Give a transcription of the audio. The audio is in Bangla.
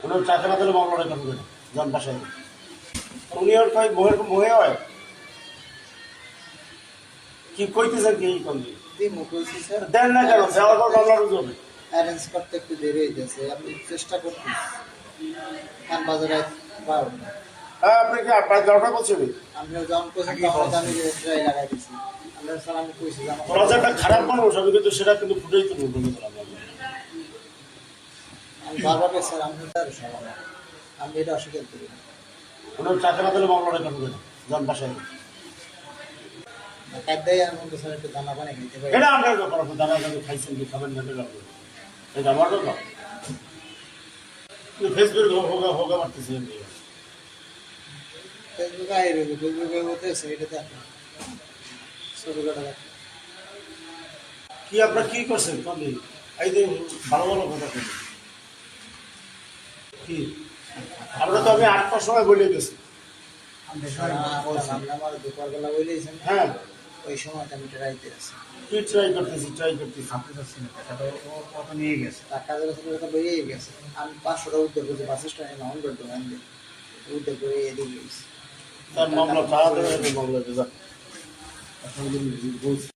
ওনার টাকা না দিলে মামলাটা কেন দেন যান বাসায় উনি আর কয় মোহে হয় কি কইতেছেন কি এই কন্দি কইছি স্যার দেন না কেন দেওয়ার পর মামলা রুজু হবে অ্যারেঞ্জ করতে একটু দেরি হয়ে গেছে আমি চেষ্টা করতেছি খান বাজারে পারব হ্যাঁ আপনি কি প্রায় 10টা বলছেন আমি যখন কইছি তখন আমি ট্রাই লাগাই দিছি আমরা স্যার আমি কইছি যে আমার ওরা যে একটা খারাপ মানুষ আমি কিন্তু সেটা কিন্তু ফুটেই তো বলবো আমি বারবার স্যার আমি তার সমাধান আমি এটা অস্বীকার করি না ওনার টাকা না দিলে মামলাটা কেন দেন যান বাসায় একদাই আমি বলতে স্যার একটু দানা পানি খেতে পারি এটা আপনার ব্যাপার আপনি দানা দানা খাইছেন কি খাবেন না এটা আপনার এটা আমার ব্যাপার ফেসবুক হোগা হোগা মারতেছেন ফেসবুকে আই রইবে ফেসবুকে হতে সেটা দেখো ছোটখাটো কি আপনার কি করছেন কবি এই যে ভালো ভালো কথা বলি কি আমরা তো আমি 8টার সময় বলে গেছি আমার দুপুরবেলা বলেছেন হ্যাঁ ওই সময় আমি ট্রাইতে আছি কি ট্রাই করতেছি আপনি যাচ্ছেন টাকাটা কত নিয়ে গেছে টাকা কথা বইয়েই গেছে আমি 500 উদ্যোগ করছি বাস স্ট্যান্ডে না অন্য দোকান দিয়ে উদ্যোগ করে এদিকে গেছি তার মামলা তাড়াতাড়ি মামলা যা এখন বলছি